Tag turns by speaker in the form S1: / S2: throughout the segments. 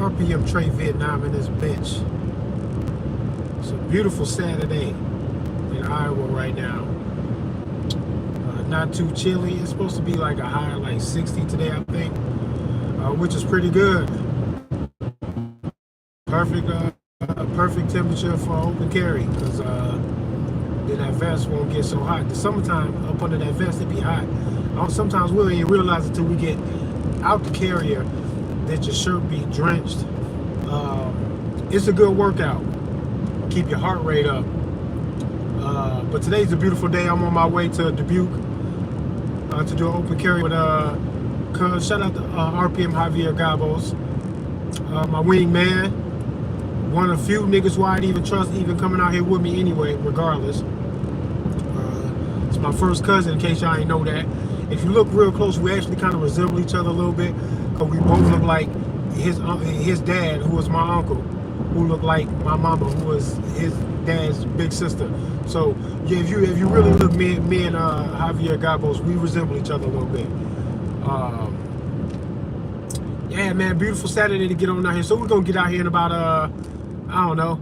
S1: RPM Trey Vietnam in this bitch. It's a beautiful Saturday in Iowa right now. Not too chilly. It's supposed to be like a high of like 60 today, I think, which is pretty good. Perfect temperature for open carry, because then that vest won't get so hot. The summertime up under that vest it be hot. Sometimes we don't even realize until we get out the carrier that your shirt be drenched. It's a good workout. Keep your heart rate up. But today's a beautiful day. I'm on my way to Dubuque to do an open carry with shout out to RPM Javier Gabos, my wingman. One of the few niggas who I'd even trust even coming out here with me anyway, regardless. It's my first cousin, in case y'all ain't know that. If you look real close, we actually kind of resemble each other a little bit, because we both look like his dad, who was my uncle, who looked like my mama, who was his dad's big sister. So yeah, if you really look, me and Javier Gabos, we resemble each other a little bit. Yeah, man, beautiful Saturday to get on out here. So we're gonna get out here in about I don't know,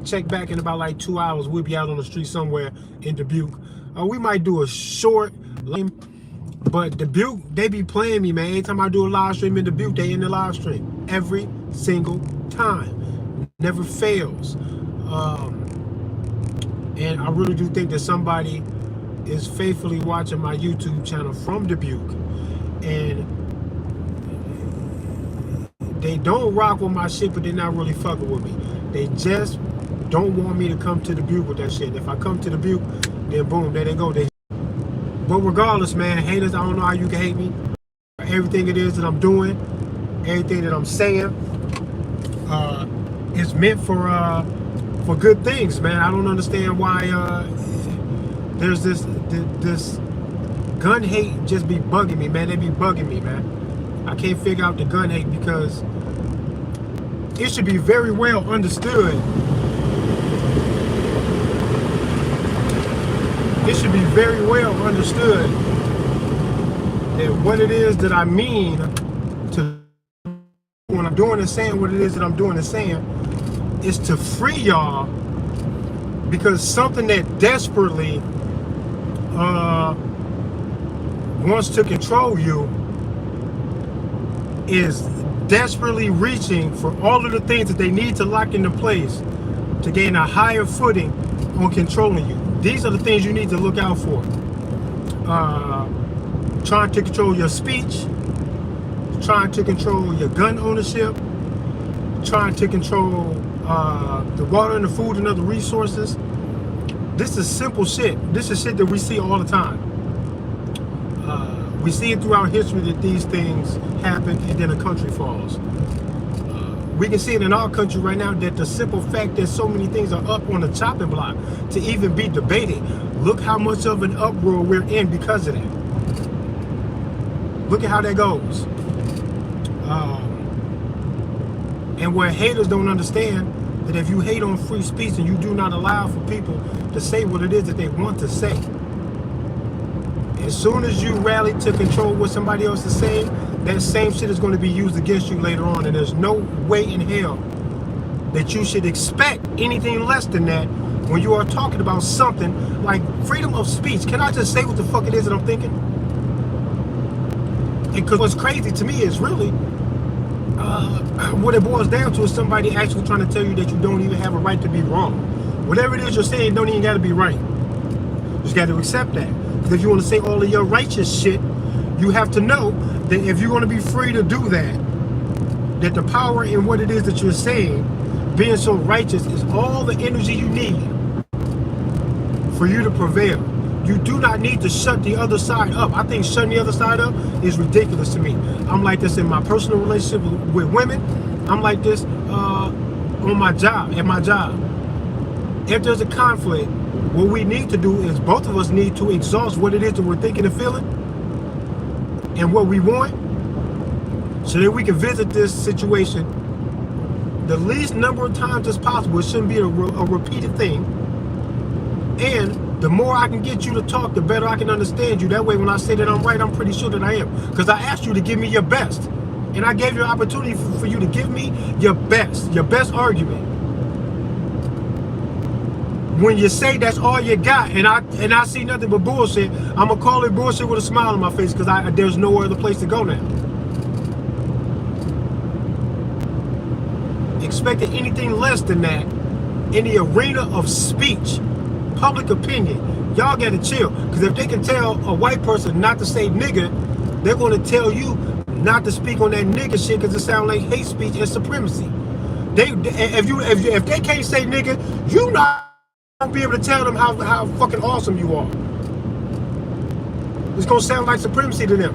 S1: check back in about like 2 hours. We'll be out on the street somewhere in Dubuque. We might do a short, but Dubuque, they be playing me, man. Anytime I do a live stream in Dubuque, they in the live stream every single time. Never fails. And I really do think that somebody is faithfully watching my YouTube channel from Dubuque, and they don't rock with my shit, but they're not really fucking with me. They just don't want me to come to Dubuque with that shit. If I come to Dubuque, then boom, there they go. But regardless, man, haters, I don't know how you can hate me. Everything it is that I'm doing, everything that I'm saying, is meant for good things, man. I don't understand why there's this gun hate just be bugging me, man. They be bugging me, man. I can't figure out the gun hate, because it should be very well understood. It should be very well understood that what it is that I mean to when I'm doing and saying what it is that I'm doing and saying is to free y'all, because something that desperately wants to control you is desperately reaching for all of the things that they need to lock into place to gain a higher footing on controlling you. These are the things you need to look out for. Trying to control your speech, trying to control your gun ownership, trying to control the water and the food and other resources. This is simple shit. This is shit that we see all the time. We see it throughout history that these things happen and then a country falls. We can see it in our country right now, that the simple fact that so many things are up on the chopping block to even be debated. Look how much of an uproar we're in because of that. Look at how that goes. And where haters don't understand that if you hate on free speech and you do not allow for people to say what it is that they want to say, as soon as you rally to control what somebody else is saying, that same shit is going to be used against you later on. And there's no way in hell that you should expect anything less than that when you are talking about something like freedom of speech. Can I just say what the fuck it is that I'm thinking? Because what's crazy to me is really what it boils down to is somebody actually trying to tell you that you don't even have a right to be wrong. Whatever it is you're saying don't even got to be right. You just got to accept that. Because if you want to say all of your righteous shit, you have to know that if you're going to be free to do that, that the power in what it is that you're saying, being so righteous, is all the energy you need for you to prevail. You do not need to shut the other side up. I think shutting the other side up is ridiculous to me. I'm like this in my personal relationship with women. I'm like this on my job, at my job. If there's a conflict, what we need to do is both of us need to exhaust what it is that we're thinking and feeling and what we want, so that we can visit this situation the least number of times as possible. It shouldn't be a repeated thing. And the more I can get you to talk, the better I can understand you. That way when I say that I'm right, I'm pretty sure that I am. Because I asked you to give me your best. And I gave you an opportunity for you to give me your best argument. When you say that's all you got, and I see nothing but bullshit, I'm gonna call it bullshit with a smile on my face, because there's no other place to go now. Expecting anything less than that in the arena of speech, public opinion, y'all gotta chill. Because if they can tell a white person not to say nigga, they're gonna tell you not to speak on that nigga shit, because it sounds like hate speech and supremacy. If they can't say nigga, you not be able to tell them how fucking awesome you are. It's gonna sound like supremacy to them.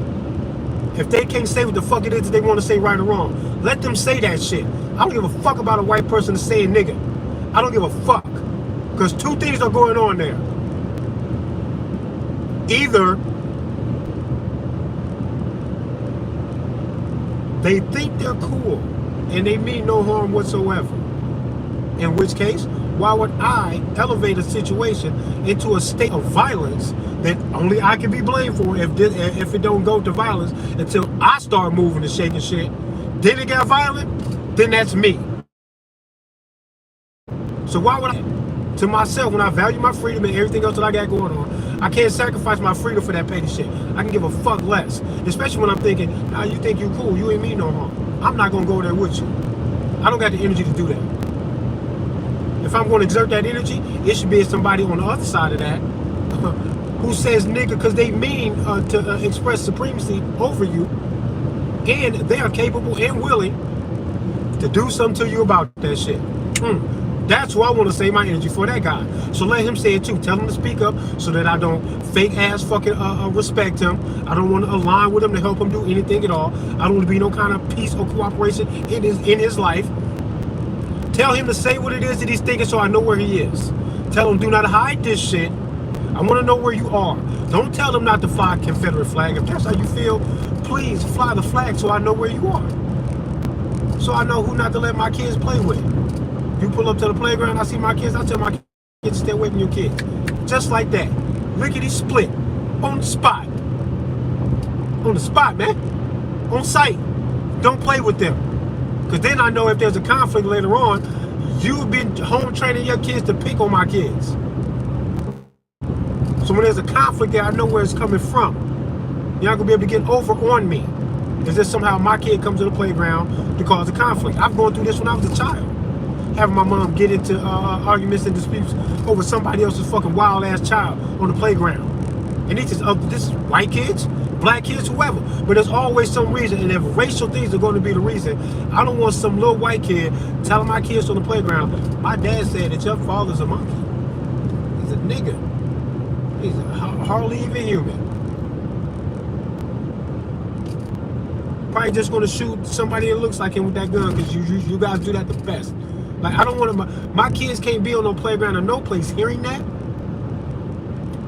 S1: If they can't say what the fuck it is that they want to say, right or wrong, let them say that shit. I don't give a fuck about a white person saying nigga. I don't give a fuck. Because two things are going on there. Either they think they're cool and they mean no harm whatsoever. In which case, why would I elevate a situation into a state of violence that only I can be blamed for if it don't go to violence until I start moving and shaking shit? Then it got violent, then that's me. So why would I, to myself, when I value my freedom and everything else that I got going on, I can't sacrifice my freedom for that petty shit. I can give a fuck less. Especially when I'm thinking, nah, you think you cool, you ain't mean no harm. I'm not gonna go there with you. I don't got the energy to do that. If I'm going to exert that energy, it should be somebody on the other side of that who says nigga because they mean to express supremacy over you, and they are capable and willing to do something to you about that shit. That's who I want to save my energy for, that guy. So let him say it too. Tell him to speak up so that I don't fake ass fucking respect him. I don't want to align with him to help him do anything at all. I don't want to be no kind of peace or cooperation in his life. Tell him to say what it is that he's thinking so I know where he is. Tell him do not hide this shit. I want to know where you are. Don't tell him not to fly a Confederate flag. If that's how you feel, please fly the flag so I know where you are. So I know who not to let my kids play with. You pull up to the playground, I see my kids, I tell my kids to stay away from your kids. Just like that. Lickety split. On the spot. On the spot, man. On sight. Don't play with them. Because then I know if there's a conflict later on, you've been home training your kids to pick on my kids. So when there's a conflict there, I know where it's coming from. You're not going to be able to get over on me. Is this somehow my kid comes to the playground to cause a conflict? I've gone through this when I was a child. Having my mom get into arguments and disputes over somebody else's fucking wild ass child on the playground. And this is white kids, black kids, whoever. But there's always some reason, and if racial things are going to be the reason, I don't want some little white kid telling my kids on the playground, my dad said that your father's a monkey. He's a nigga. He's hardly even human. Probably just going to shoot somebody that looks like him with that gun, because you guys do that the best. Like, I don't want to, my kids can't be on no playground or no place hearing that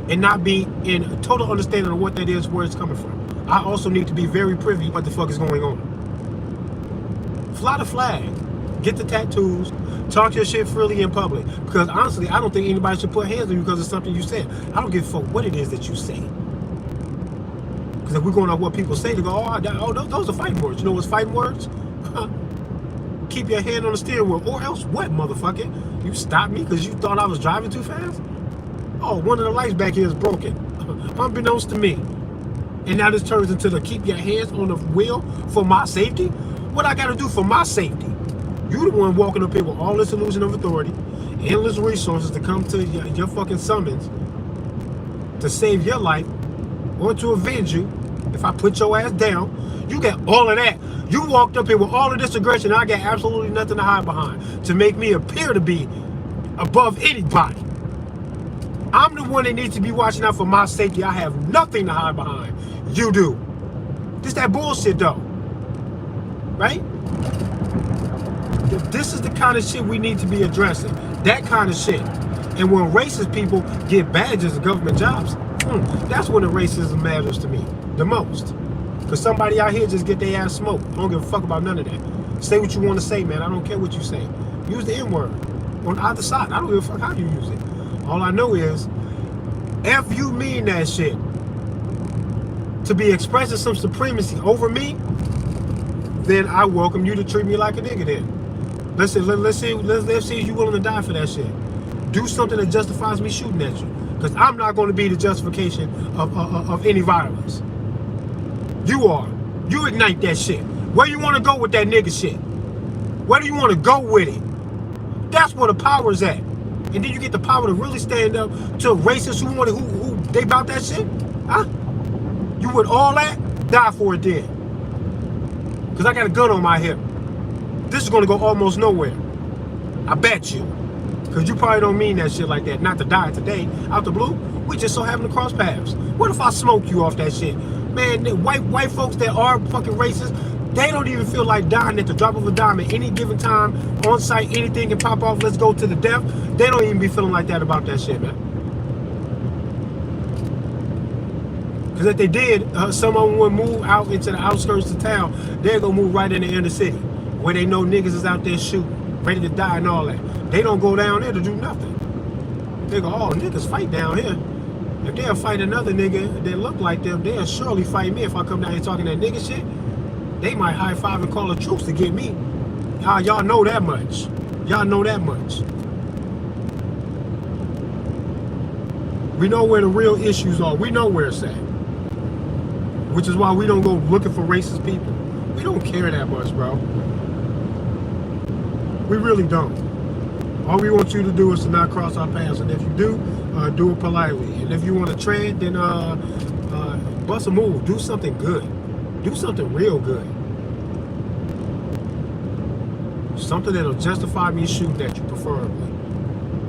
S1: and not be in total understanding of what that is, where it's coming from. I also need to be very privy what the fuck is going on. Fly the flag. Get the tattoos. Talk your shit freely in public. Because honestly, I don't think anybody should put hands on you because of something you said. I don't give a fuck what it is that you say. Because if we're going off what people say, they go, oh, those are fighting words. You know what's fighting words? Keep your hand on the steering wheel, or else what, motherfucker? You stopped me because you thought I was driving too fast? Oh, one of the lights back here is broken. Unbeknownst to me. And now this turns into the keep your hands on the wheel for my safety? What I gotta do for my safety? You the one walking up here with all this illusion of authority, endless resources to come to your fucking summons to save your life or to avenge you. If I put your ass down, you got all of that. You walked up here with all of this aggression, and I got absolutely nothing to hide behind to make me appear to be above anybody. I'm the one that needs to be watching out for my safety. I have nothing to hide behind. You do. This that bullshit though. Right? This is the kind of shit we need to be addressing. That kind of shit. And when racist people get badges of government jobs, that's when the racism matters to me the most. Because somebody out here just get their ass smoked. I don't give a fuck about none of that. Say what you want to say, man. I don't care what you say. Use the N-word on either side. I don't give a fuck how you use it. All I know is, if you mean that shit to be expressing some supremacy over me, then I welcome you to treat me like a nigga then. Let's see if you're willing to die for that shit. Do something that justifies me shooting at you. Because I'm not going to be the justification of any violence. You are. You ignite that shit. Where you want to go with that nigga shit? Where do you want to go with it? That's where the power's at. And then you get the power to really stand up to racists who they about that shit? Huh? You with all that? Die for it then. Because I got a gun on my hip. This is going to go almost nowhere. I bet you. Because you probably don't mean that shit like that. Not to die today. Out the blue, we just so happen to cross paths. What if I smoke you off that shit? Man, white folks that are fucking racist, they don't even feel like dying at the drop of a dime at any given time, on site, anything can pop off, let's go to the death. They don't even be feeling like that about that shit, man. Because if they did, some of them would move out into the outskirts of town. They're going to move right in the inner city, where they know niggas is out there shooting, ready to die and all that. They don't go down there to do nothing. They go, oh, niggas fight down here. If they'll fight another nigga that look like them, they'll surely fight me if I come down here talking that nigga shit. They might high five and call the troops to get me. Y'all know that much. Y'all know that much. We know where the real issues are. We know where it's at. Which is why we don't go looking for racist people. We don't care that much, bro. We really don't. All we want you to do is to not cross our paths. And if you do it politely. And if you want to tread, then bust a move. Do something good. Do something real good. Something that'll justify me shooting at you, preferably.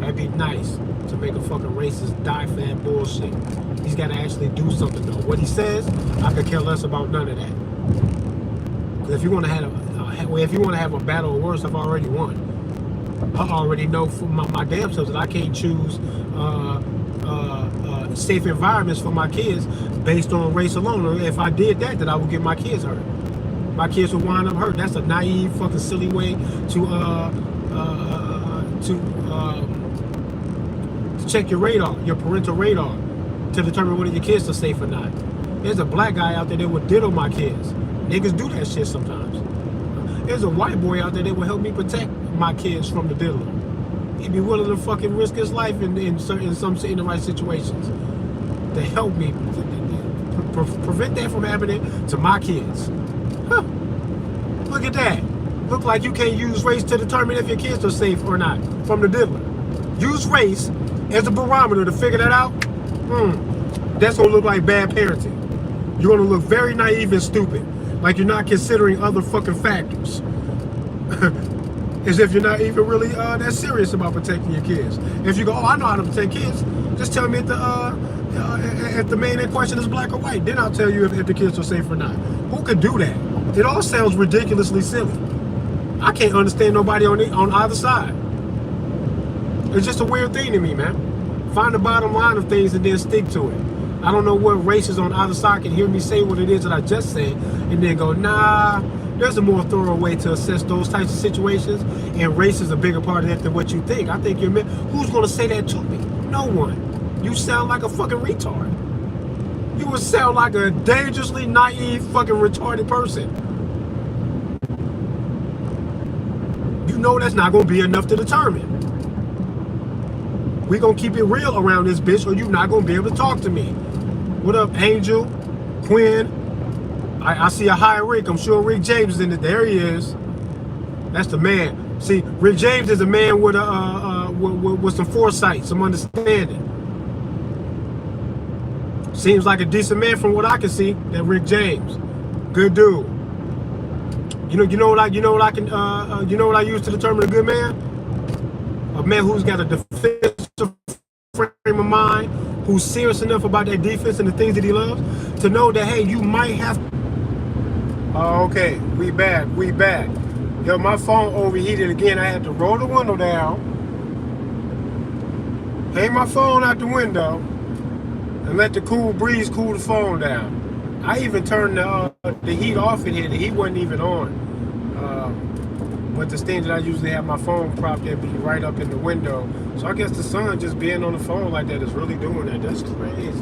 S1: That'd be nice to make a fucking racist die for that bullshit. He's got to actually do something, though. What he says, I could care less about none of that. Because if you want to have a battle or worse, I've already won. I already know for my damn self that I can't choose safe environments for my kids based on race alone. Or if I did that, then I would get my kids hurt. My kids would wind up hurt. That's a naive, fucking silly way to check your radar, your parental radar, to determine whether your kids are safe or not. There's a black guy out there that would diddle my kids. Niggas do that shit sometimes. There's a white boy out there that will help me protect my kids from the diddler. He'd be willing to fucking risk his life in the right situations to help me prevent that from happening to my kids. Huh. Look at that. Look like you can't use race to determine if your kids are safe or not from the diddler. Use race as a barometer to figure that out. That's gonna look like bad parenting. You're gonna look very naive and stupid, like you're not considering other fucking factors. As if you're not even really that serious about protecting your kids. If you go, oh, I know how to protect kids, just tell me if the man in question is black or white. Then I'll tell you if the kids are safe or not. Who could do that? It all sounds ridiculously silly. I can't understand nobody on either side. It's just a weird thing to me, man. Find the bottom line of things and then stick to it. I don't know what races on either side can hear me say what it is that I just said and then go, nah, there's a more thorough way to assess those types of situations, and race is a bigger part of that than what you think. I think you're meant. Who's going to say that to me? No one. You sound like a fucking retard. You would sound like a dangerously naive fucking retarded person. You know that's not going to be enough to determine. We're going to keep it real around this bitch or you're not going to be able to talk to me. What up, Angel? Quinn? I see a high Rick. I'm sure Rick James is in it. There he is. That's the man. See, Rick James is a man with some foresight, some understanding. Seems like a decent man from what I can see. That Rick James, good dude. You know what I use to determine a good man? A man who's got a defensive frame of mind, who's serious enough about that defense and the things that he loves, to know that, hey, you might have. Oh, okay, we back. Yo, my phone overheated again. I had to roll the window down, hang my phone out the window, and let the cool breeze cool the phone down. I even turned the heat off in here. The heat wasn't even on. But the stand that I usually have my phone propped there be right up in the window. So I guess the sun just being on the phone like that is really doing that. That's crazy.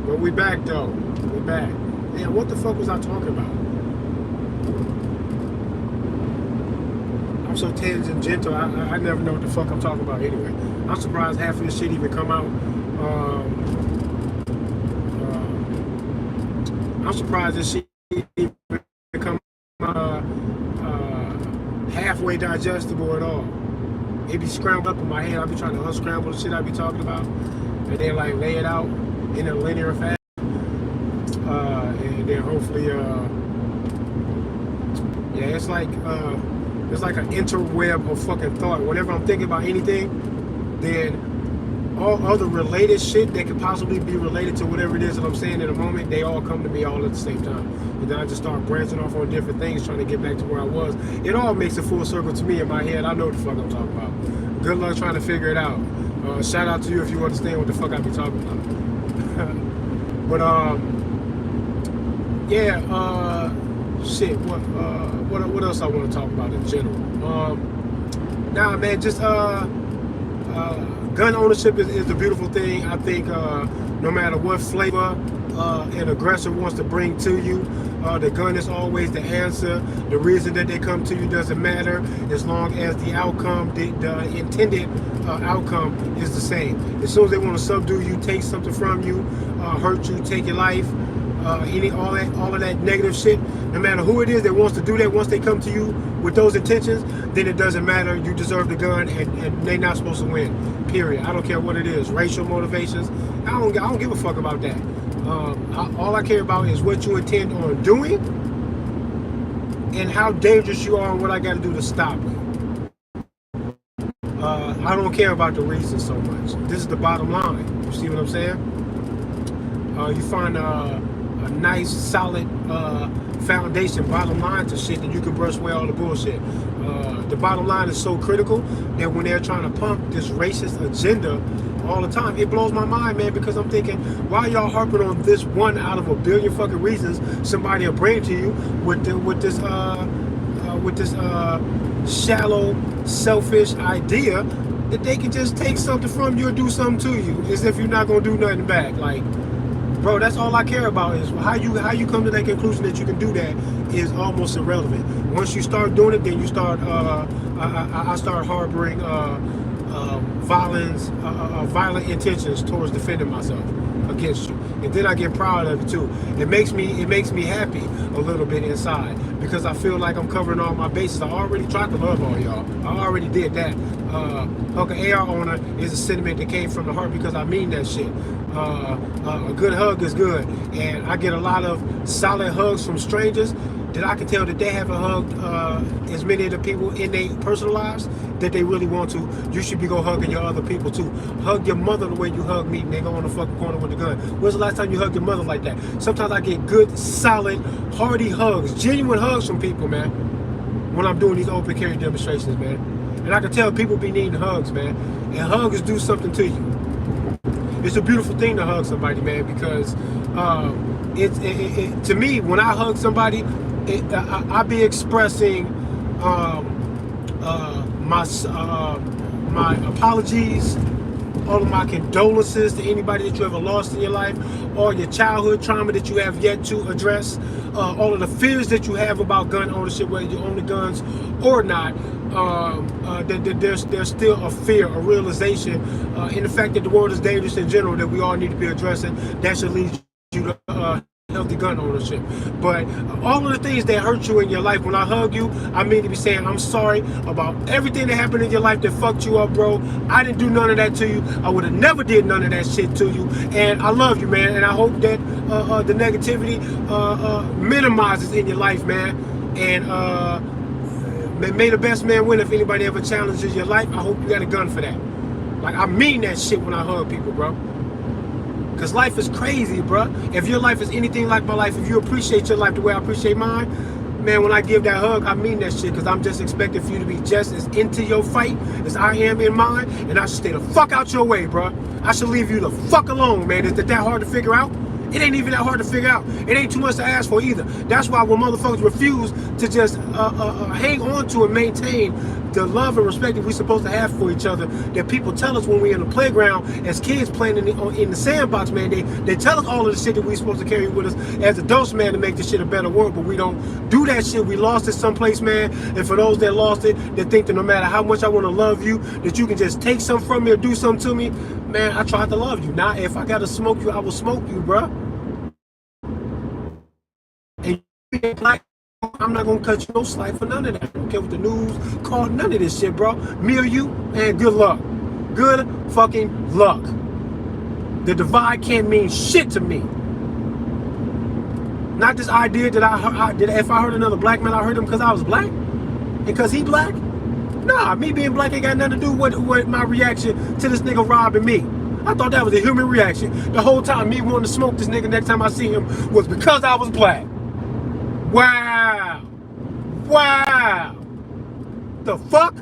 S1: But we back though. We back. Man, what the fuck was I talking about? I'm so tangential. I never know what the fuck I'm talking about anyway. I'm surprised half of this shit even come out. I'm surprised this shit even come halfway digestible at all. It be scrambled up in my head. I be trying to unscramble the shit I be talking about, and then like lay it out in a linear fashion, and then hopefully, yeah, it's like an interweb of fucking thought. Whenever I'm thinking about anything, then all other related shit that could possibly be related to whatever it is that I'm saying in a moment, they all come to me all at the same time. And then I just start branching off on different things, trying to get back to where I was. It all makes a full circle to me in my head. I know what the fuck I'm talking about. Good luck trying to figure it out. Shout out to you if you understand what the fuck I be talking about. But yeah, shit. What else I want to talk about in general? Nah, man, just gun ownership is a beautiful thing. I think no matter what flavor an aggressor wants to bring to you, the gun is always the answer. The reason that they come to you doesn't matter as long as the outcome, the intended outcome is the same. As soon as they want to subdue you, take something from you, hurt you, take your life, all of that negative shit, no matter who it is that wants to do that, once they come to you with those intentions, then it doesn't matter. You deserve the gun, and they're not supposed to win. Period. I don't care what it is. Racial motivations. I don't give a fuck about that. All I care about is what you intend on doing and how dangerous you are and what I got to do to stop it. I don't care about the reason so much. This is the bottom line. You see what I'm saying? You find a nice, solid foundation, bottom line to shit, that you can brush away all the bullshit. The bottom line is so critical that when they're trying to pump this racist agenda all the time, it blows my mind, man, because I'm thinking, why y'all harping on this one out of a billion fucking reasons somebody will bring to you with this shallow, selfish idea that they can just take something from you or do something to you as if you're not gonna do nothing back. Like, bro, that's all I care about. Is how you come to that conclusion that you can do that is almost irrelevant. Once you start doing it, then you start. I start harboring violent intentions towards defending myself against you, and then I get proud of it too. It makes me happy a little bit inside because I feel like I'm covering all my bases. I already tried to love all y'all. I already did that. Hug an AR owner is a sentiment that came from the heart because I mean that shit. A good hug is good, and I get a lot of solid hugs from strangers that I can tell that they haven't hugged as many of the people in their personal lives that they really want to. You should be hugging your other people too. Hug your mother the way you hug me, nigga, on the fucking corner with the gun. When's the last time you hugged your mother like that? Sometimes I get good, solid, hearty hugs, genuine hugs from people, man, when I'm doing these open carry demonstrations, man. And I can tell people be needing hugs, man. And hugs do something to you. It's a beautiful thing to hug somebody, man, because to me, when I hug somebody, I be expressing my apologies, all of my condolences to anybody that you ever lost in your life, all your childhood trauma that you have yet to address, all of the fears that you have about gun ownership, whether you own the guns or not. There's still a fear, a realization in the fact that the world is dangerous in general that we all need to be addressing. That should lead you to healthy gun ownership. But all of the things that hurt you in your life, when I hug you, I mean to be saying I'm sorry about everything that happened in your life that fucked you up, bro. I didn't do none of that to you. I would have never did none of that shit to you. And I love you, man. And I hope that the negativity minimizes in your life, man. And may the best man win. If anybody ever challenges your life, I hope you got a gun for that. Like, I mean that shit when I hug people, bro. Because life is crazy, bro. If your life is anything like my life, if you appreciate your life the way I appreciate mine, man, when I give that hug, I mean that shit. Because I'm just expecting for you to be just as into your fight as I am in mine. And I should stay the fuck out your way, bro. I should leave you the fuck alone, man. Is that hard to figure out? It ain't even that hard to figure out. It ain't too much to ask for either. That's why when motherfuckers refuse to just hang on to and maintain the love and respect that we're supposed to have for each other, that people tell us when we're in the playground as kids playing in the sandbox, man. They tell us all of the shit that we're supposed to carry with us as adults, man, to make this shit a better world, but we don't do that shit. We lost it someplace, man. And for those that lost it, that think that no matter how much I want to love you, that you can just take something from me or do something to me, man, I tried to love you. Now, if I got to smoke you, I will smoke you, bruh. And you being black, I'm not gonna cut you no slack for none of that. I don't care what the news called, none of this shit, bro. Me or you, and good luck. Good fucking luck. The divide can't mean shit to me. Not this idea that if I heard another black man, I heard him because I was black? And because he black? Nah, me being black ain't got nothing to do with my reaction to this nigga robbing me. I thought that was a human reaction. The whole time me wanting to smoke this nigga next time I see him was because I was black. Wow. Wow. The fuck?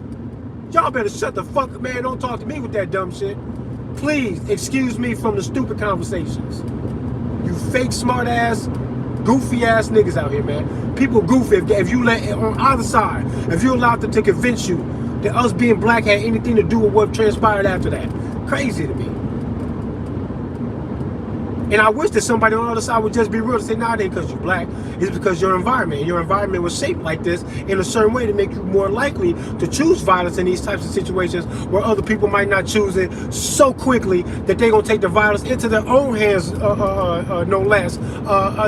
S1: Y'all better shut the fuck up, man. Don't talk to me with that dumb shit. Please excuse me from the stupid conversations. You fake smart ass, goofy ass niggas out here, man. People goofy if you let, on either side, if you allowed them to convince you that us being black had anything to do with what transpired after that. Crazy to me. And I wish that somebody on the other side would just be real and say, nah, it ain't because you're black. It's because your environment was shaped like this in a certain way to make you more likely to choose violence in these types of situations where other people might not choose it so quickly that they're going to take the violence into their own hands, no less,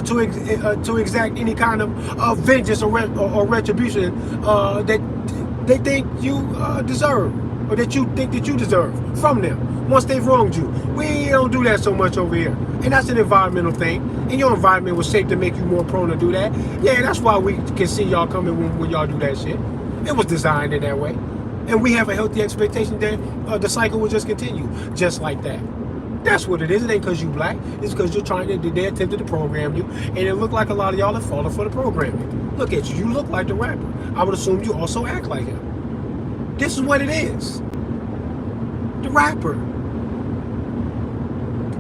S1: to exact any kind of vengeance or retribution that they think you deserve, or that you think that you deserve from them once they've wronged you. We don't do that so much over here. And that's an environmental thing. And your environment was shaped to make you more prone to do that. Yeah, that's why we can see y'all coming when y'all do that shit. It was designed in that way. And we have a healthy expectation that the cycle will just continue just like that. That's what it is. It ain't because you black. It's because you're trying to, they attempted to program you. And it looked like a lot of y'all have fallen for the programming. Look at you. You look like the rapper. I would assume you also act like him. This is what it is. The rapper.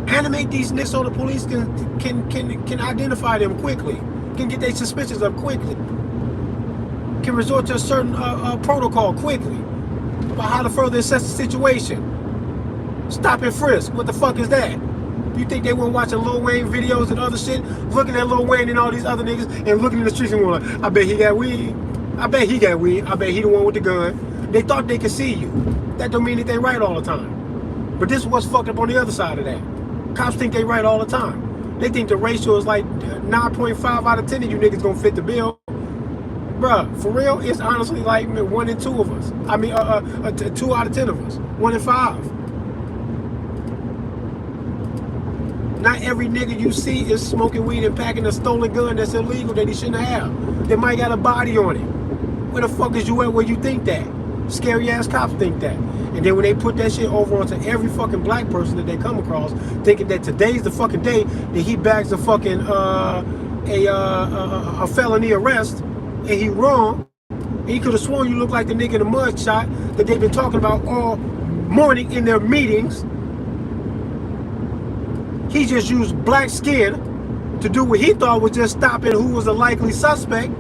S1: Animate these niggas so the police can identify them quickly, can get their suspicions up quickly, can resort to a certain protocol quickly about how to further assess the situation. Stop and frisk. What the fuck is that? You think they weren't watching Lil Wayne videos and other shit, looking at Lil Wayne and all these other niggas and looking in the streets and going like, I bet he got weed. I bet he got weed. I bet he the one with the gun. They thought they could see you. That don't mean that they right all the time. But this is what's fucked up on the other side of that. Cops think they right all the time. They think the ratio is like 9.5 out of 10 of you niggas gonna fit the bill. Bruh, for real, it's honestly like 1 in 2 of us. I mean, 2 out of 10 of us. 1 in 5. Not every nigga you see is smoking weed and packing a stolen gun that's illegal that he shouldn't have. They might got a body on it. Where the fuck is you at where you think that? Scary ass cops think that. And then when they put that shit over onto every fucking black person that they come across, thinking that today's the fucking day that he bags a fucking a felony arrest, and he wrong, and he could have sworn you look like the nigga in the mud shot that they've been talking about all morning in their meetings. He just used black skin to do what he thought was just stopping who was a likely suspect.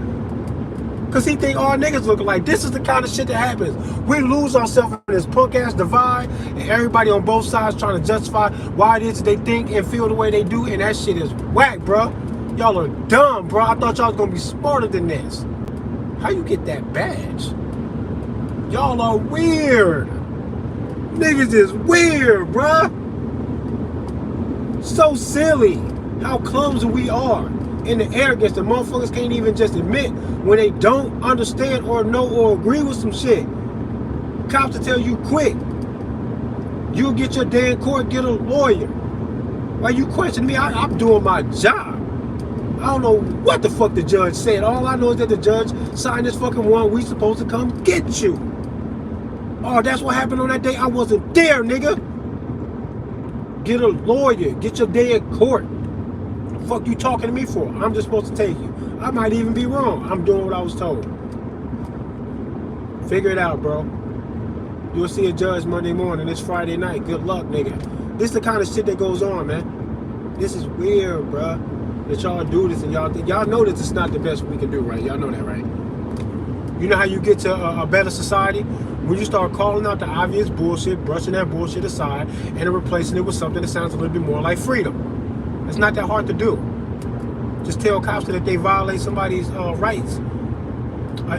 S1: Because he think all niggas look alike. This is the kind of shit that happens. We lose ourselves in this punk ass divide, and everybody on both sides trying to justify why it is they think and feel the way they do, and that shit is whack, bro. Y'all are dumb, bro. I thought y'all was gonna be smarter than this. How you get that badge? Y'all are weird. Niggas is weird, bro. So silly how clumsy we are. In the arrogance that motherfuckers can't even just admit when they don't understand or know or agree with some shit. Cops will tell you quick. You'll get your day in court, get a lawyer. Why you question me? I'm doing my job. I don't know what the fuck the judge said. All I know is that the judge signed this fucking warrant. We supposed to come get you. Oh, that's what happened on that day? I wasn't there, nigga. Get a lawyer. Get your day in court. Fuck you talking to me for? I'm just supposed to take you. I might even be wrong. I'm doing what I was told. Figure it out, bro. You'll see a judge Monday morning. It's Friday night. Good luck, nigga. This is the kind of shit that goes on, man. This is weird, bro. That y'all do this and y'all know that it's not the best we can do, right? Y'all know that, right? You know how you get to a better society? When you start calling out the obvious bullshit, brushing that bullshit aside, and replacing it with something that sounds a little bit more like freedom. It's not that hard to do. Just tell cops that if they violate somebody's rights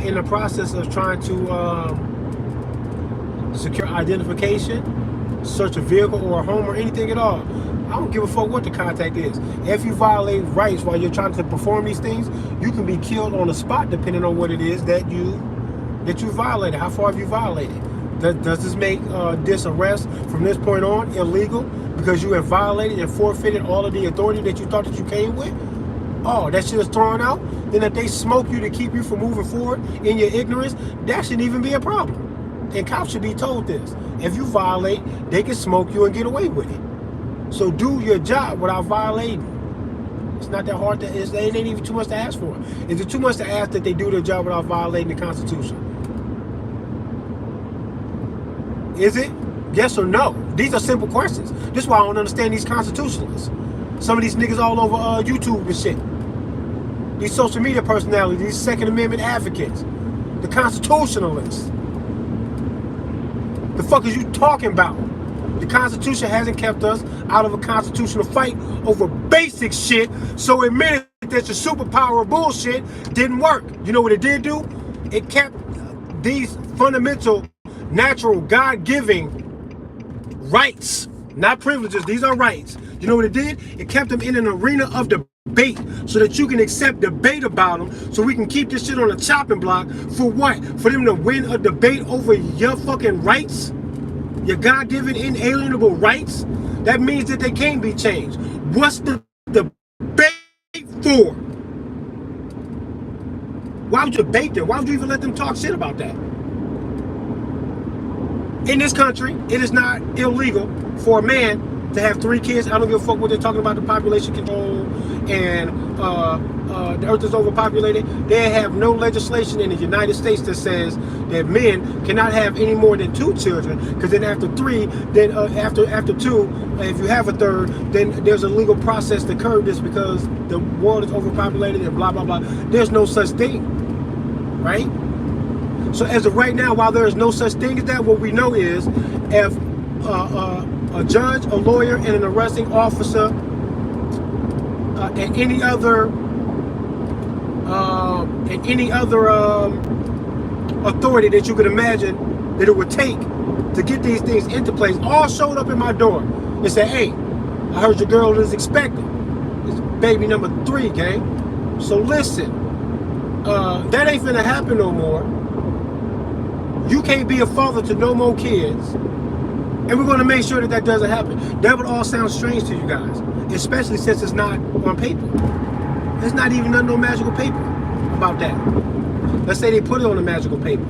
S1: in the process of trying to secure identification, search a vehicle or a home or anything at all. I don't give a fuck what the contact is. If you violate rights while you're trying to perform these things, you can be killed on the spot depending on what it is that you violated. How far have you violated? Does this make this arrest from this point on illegal because you have violated and forfeited all of the authority that you thought that you came with? Oh, that shit is thrown out? Then if they smoke you to keep you from moving forward in your ignorance, that shouldn't even be a problem. And cops should be told this. If you violate, they can smoke you and get away with it. So do your job without violating. It's not that hard. It ain't even too much to ask for. Is it too much to ask that they do their job without violating the Constitution? Is it? Yes or no? These are simple questions. This is why I don't understand these constitutionalists. Some of these niggas all over YouTube and shit. These social media personalities, these Second Amendment advocates, the constitutionalists. The fuck is you talking about? The Constitution hasn't kept us out of a constitutional fight over basic shit, so admitting that your superpower bullshit didn't work. You know what it did do? It kept these fundamental, natural, God-giving rights, not privileges, these are rights. You know what it did? It kept them in an arena of debate so that you can accept debate about them, so we can keep this shit on a chopping block. For what? For them to win a debate over your fucking rights? Your God-given inalienable rights? That means that they can't be changed. What's the debate for? Why would you debate them? Why would you even let them talk shit about that? In this country, it is not illegal for a man to have 3 kids. I don't give a fuck what they're talking about, the population control and the earth is overpopulated. They have no legislation in the United States that says that men cannot have any more than 2 children, because then after 3, then after 2, if you have a 3rd, then there's a legal process to curb this because the world is overpopulated and blah blah blah. There's no such thing, right? So as of right now, while there is no such thing as that, what we know is if a judge, a lawyer, and an arresting officer and any other authority that you could imagine that it would take to get these things into place all showed up in my door and said, hey, I heard your girl is expecting. It's baby number 3, gang. So listen, that ain't finna happen no more. You can't be a father to no more kids, and we're going to make sure that that doesn't happen. That would all sound strange to you guys, especially since it's not on paper. There's not even no magical paper about that. Let's say they put it on a magical paper.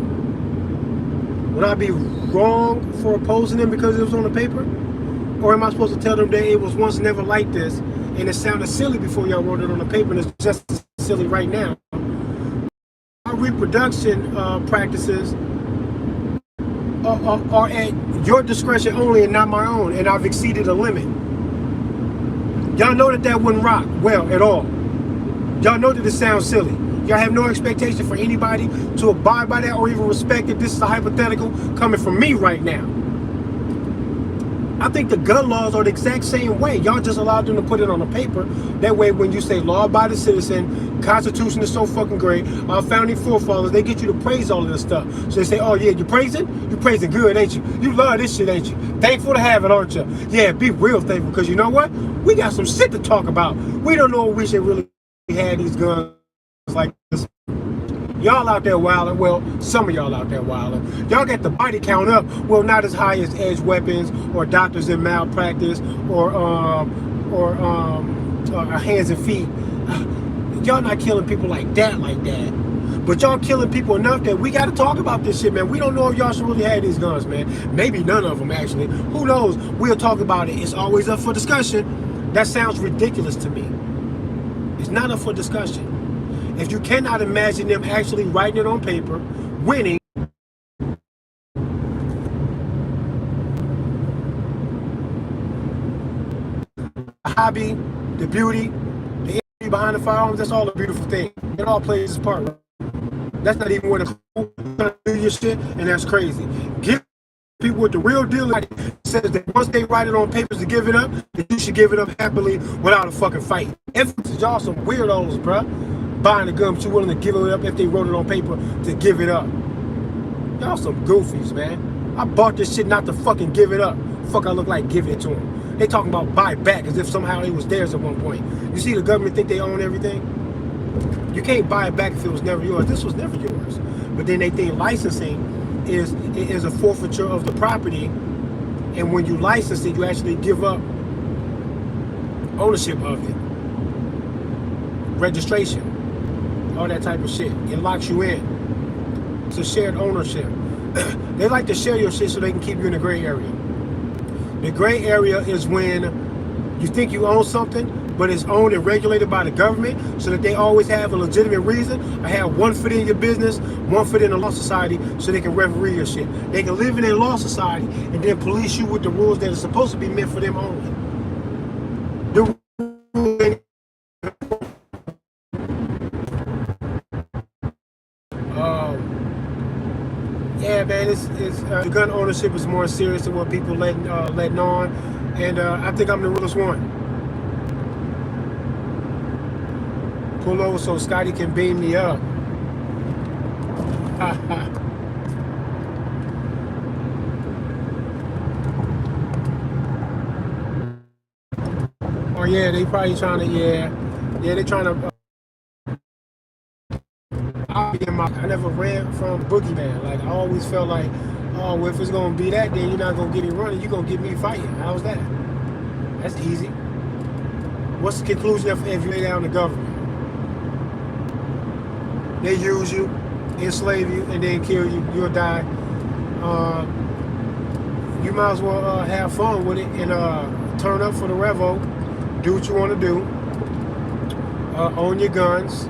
S1: Would I be wrong for opposing them because it was on the paper? Or am I supposed to tell them that it was once never like this, and it sounded silly before y'all wrote it on the paper, and it's just as silly right now? Our reproduction practices are at your discretion only and not my own, and I've exceeded a limit. Y'all know that that wouldn't rock well at all. Y'all know that it sounds silly. Y'all have no expectation for anybody to abide by that or even respect it. This is a hypothetical coming from me right now. I think the gun laws are the exact same way. Y'all just allowed them to put it on the paper. That way, when you say law-abiding citizen, Constitution is so fucking great, our founding forefathers, they get you to praise all of this stuff. So they say, oh yeah, you praising? You praising good, ain't you? You love this shit, ain't you? Thankful to have it, aren't you? Yeah, be real thankful, because you know what? We got some shit to talk about. We don't know if we should really have these guns like this. Y'all out there wilding. Well, some of y'all out there wilding. Y'all got the body count up. Well, not as high as edge weapons or doctors in malpractice or hands and feet. Y'all not killing people like that. But y'all killing people enough that we got to talk about this shit, man. We don't know if y'all should really have these guns, man. Maybe none of them, actually. Who knows? We'll talk about it. It's always up for discussion. That sounds ridiculous to me. It's not up for discussion. If you cannot imagine them actually writing it on paper, winning, the hobby, the beauty, the energy behind the firearms, that's all a beautiful thing. It all plays its part, right? That's not even where the cool do your shit, and that's crazy. Give people with the real deal says that once they write it on papers to give it up, that you should give it up happily without a fucking fight. Y'all some weirdos, bruh. Buying a gun, but you willing to give it up if they wrote it on paper to give it up. Y'all some goofies, man. I bought this shit not to fucking give it up. Fuck I look like giving it to them. They talking about buy back as if somehow it was theirs at one point. You see the government think they own everything? You can't buy it back if it was never yours. This was never yours. But then they think licensing is a forfeiture of the property, and when you license it, you actually give up ownership of it. Registration, all that type of shit. It locks you in. It's a shared ownership. They like to share your shit so they can keep you in the gray area. The gray area is when you think you own something, but it's owned and regulated by the government, so that they always have a legitimate reason. I have 1 foot in your business, 1 foot in a law society, so they can referee your shit. They can live in a law society and then police you with the rules that are supposed to be meant for them only. The yeah, man, the gun ownership is more serious than what people letting on, and I think I'm the realest one. Pull over so Scotty can beam me up. Oh yeah, they probably trying to, yeah, they trying to. I never ran from Boogeyman. Like, I always felt like, oh, well, if it's gonna be that, then you're not gonna get me running. You're gonna get me fighting. How's that? That's easy. What's the conclusion if you lay down the government? They use you, enslave you, and then kill you. You'll die. You might as well have fun with it and turn up for the revo. Do what you want to do. Own your guns.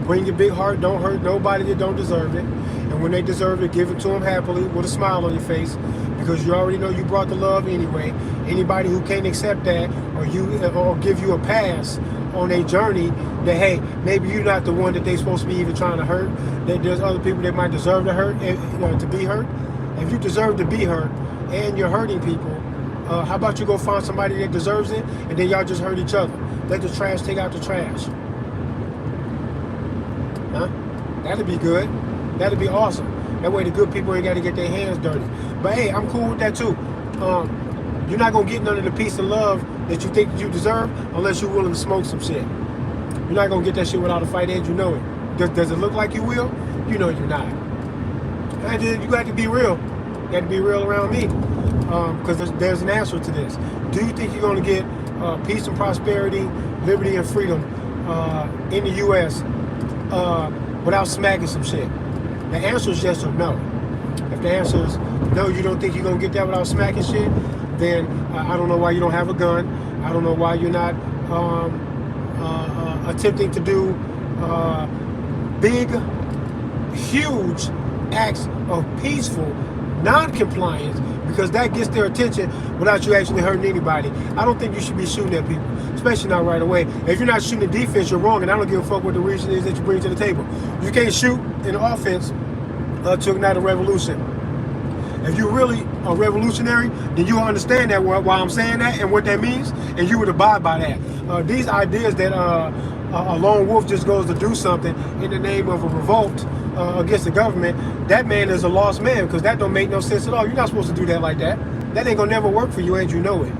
S1: Bring your big heart. Don't hurt nobody that don't deserve it. And when they deserve it, give it to them happily with a smile on your face, because you already know you brought the love anyway. Anybody who can't accept that or give you a pass on a journey that, hey, maybe you're not the one that they're supposed to be even trying to hurt, that there's other people that might deserve to hurt, to be hurt. If you deserve to be hurt and you're hurting people, how about you go find somebody that deserves it, and then y'all just hurt each other? Let the trash take out the trash. Huh? That'd be good. That'd be awesome. That way the good people ain't got to get their hands dirty. But hey, I'm cool with that too. You're not gonna get none of the peace and love that you think you deserve unless you're willing to smoke some shit. You're not gonna get that shit without a fight, and you know it. Does it look like you will? You know you're not. And you got to be real. You got to be real around me, because there's an answer to this. Do you think you're gonna get peace and prosperity, liberty and freedom in the U.S. Without smacking some shit? The answer is yes or no. If the answer is no, you don't think you're gonna get that without smacking shit, then I don't know why you don't have a gun. I don't know why you're not attempting to do big, huge acts of peaceful non-compliance, because that gets their attention without you actually hurting anybody. I don't think you should be shooting at people, especially not right away. If you're not shooting in defense, you're wrong, and I don't give a fuck what the reason is that you bring to the table. You can't shoot in offense to ignite a revolution. If you're really a revolutionary, then you'll understand that why I'm saying that and what that means, and you would abide by that. These ideas that a lone wolf just goes to do something in the name of a revolt against the government, that man is a lost man, because that don't make no sense at all. You're not supposed to do that like that. That ain't gonna never work for you, and you know it.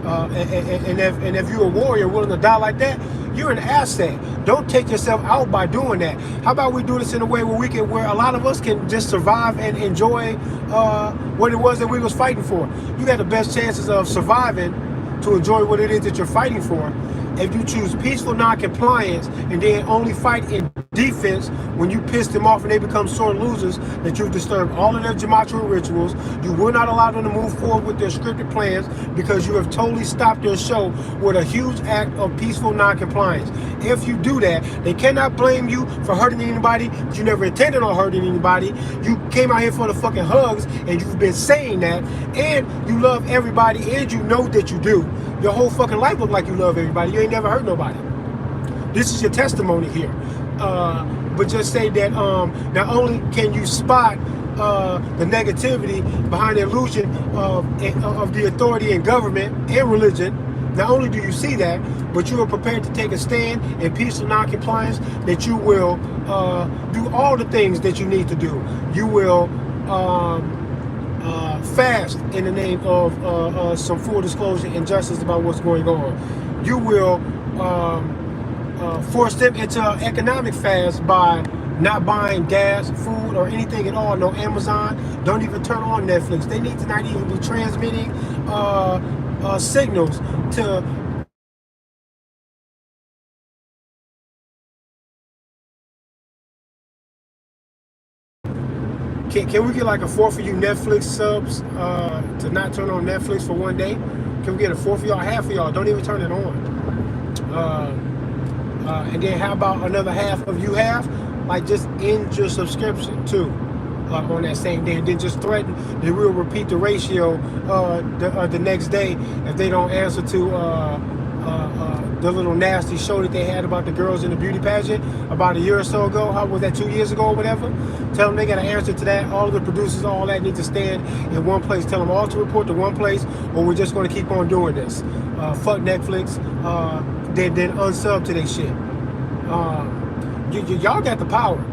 S1: And if you're a warrior willing to die like that, you're an asset. Don't take yourself out by doing that. How about we do this in a way where a lot of us can just survive and enjoy what it was that we was fighting for? You got the best chances of surviving to enjoy what it is that you're fighting for if you choose peaceful non-compliance and then only fight in defense when you piss them off and they become sore losers, that you've disturbed all of their gematria rituals. You will not allow them to move forward with their scripted plans because you have totally stopped their show with a huge act of peaceful non-compliance. If you do that, they cannot blame you for hurting anybody. You never intended on hurting anybody. You came out here for the fucking hugs, and you've been saying that, and you love everybody, and you know that you do. Your whole fucking life look like you love everybody. You ain't never hurt nobody. This is your testimony here. but just say that not only can you spot the negativity behind the illusion of the authority in government and religion. Not only do you see that, but you are prepared to take a stand in peaceful non-compliance, that you will do all the things that you need to do. You will fast in the name of some full disclosure and justice about what's going on. You will force them into an economic fast by not buying gas, food, or anything at all. No Amazon. Don't even turn on Netflix. They need to not even be transmitting signals to Can we get like a 4 for you Netflix subs to not turn on Netflix for one day? Can we get a 4 for y'all? Half of y'all don't even turn it on. And then how about another half of you have? Like just end your subscription too on that same day, and then just threaten that we'll repeat the ratio the next day if they don't answer to the little nasty show that they had about the girls in the beauty pageant about a year or so ago. How was that, 2 years ago or whatever? Tell them they got to answer to that. All of the producers, all that need to stand in one place. Tell them all to report to one place, or we're just going to keep on doing this. Fuck Netflix. Then unsub to their shit. Y'all got the power.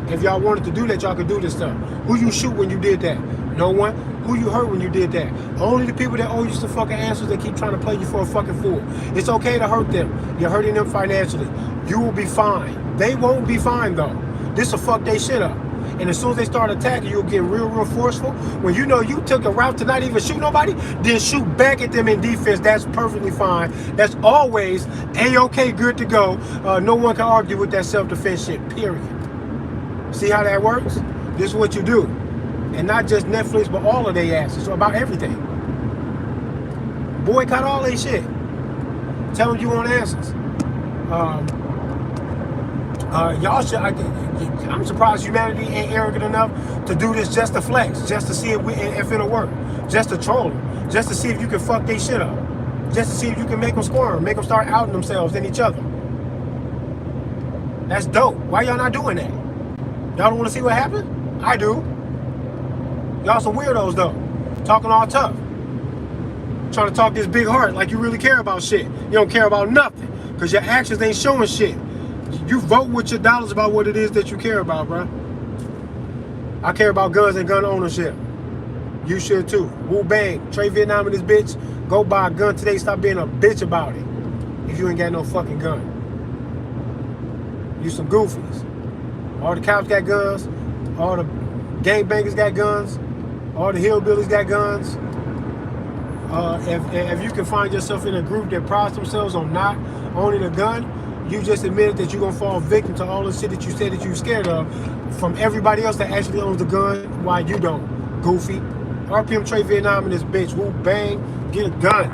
S1: If y'all wanted to do that, y'all could do this stuff. Who you shoot when you did that? No one. Who you hurt when you did that? Only the people that owe you some fucking answers that keep trying to play you for a fucking fool. It's okay to hurt them. You're hurting them financially. You will be fine. They won't be fine though. This will fuck they shit up. And as soon as they start attacking, you'll get real forceful. When you know you took a route to not even shoot nobody, then shoot back at them in defense. That's perfectly fine. That's always A-okay, good to go. No one can argue with that self-defense shit, period. See how that works? This is what you do. And not just Netflix, but all of their asses. So about everything. Boycott all their shit. Tell them you want answers. Y'all should. I'm surprised humanity ain't arrogant enough to do this just to flex, just to see if it'll work, just to troll them, just to see if you can fuck their shit up, just to see if you can make them squirm, make them start outing themselves and each other. That's dope. Why y'all not doing that? Y'all don't want to see what happened? I do. Y'all some weirdos though, talking all tough, trying to talk this big heart like you really care about shit. You don't care about nothing because your actions ain't showing shit. You vote with your dollars about what it is that you care about, bro. I care about guns and gun ownership. You should too. Wu bang. Trey Vietnam and this bitch. Go buy a gun today. Stop being a bitch about it. If you ain't got no fucking gun. You some goofies. All the cops got guns. All the gangbangers got guns. All the hillbillies got guns. If you can find yourself in a group that prides themselves on not owning a gun, you just admitted that you're going to fall victim to all the shit that you said that you're scared of from everybody else that actually owns the gun while you don't. Goofy. RPM Trey Vietnam and this bitch. Woo bang. Get a gun.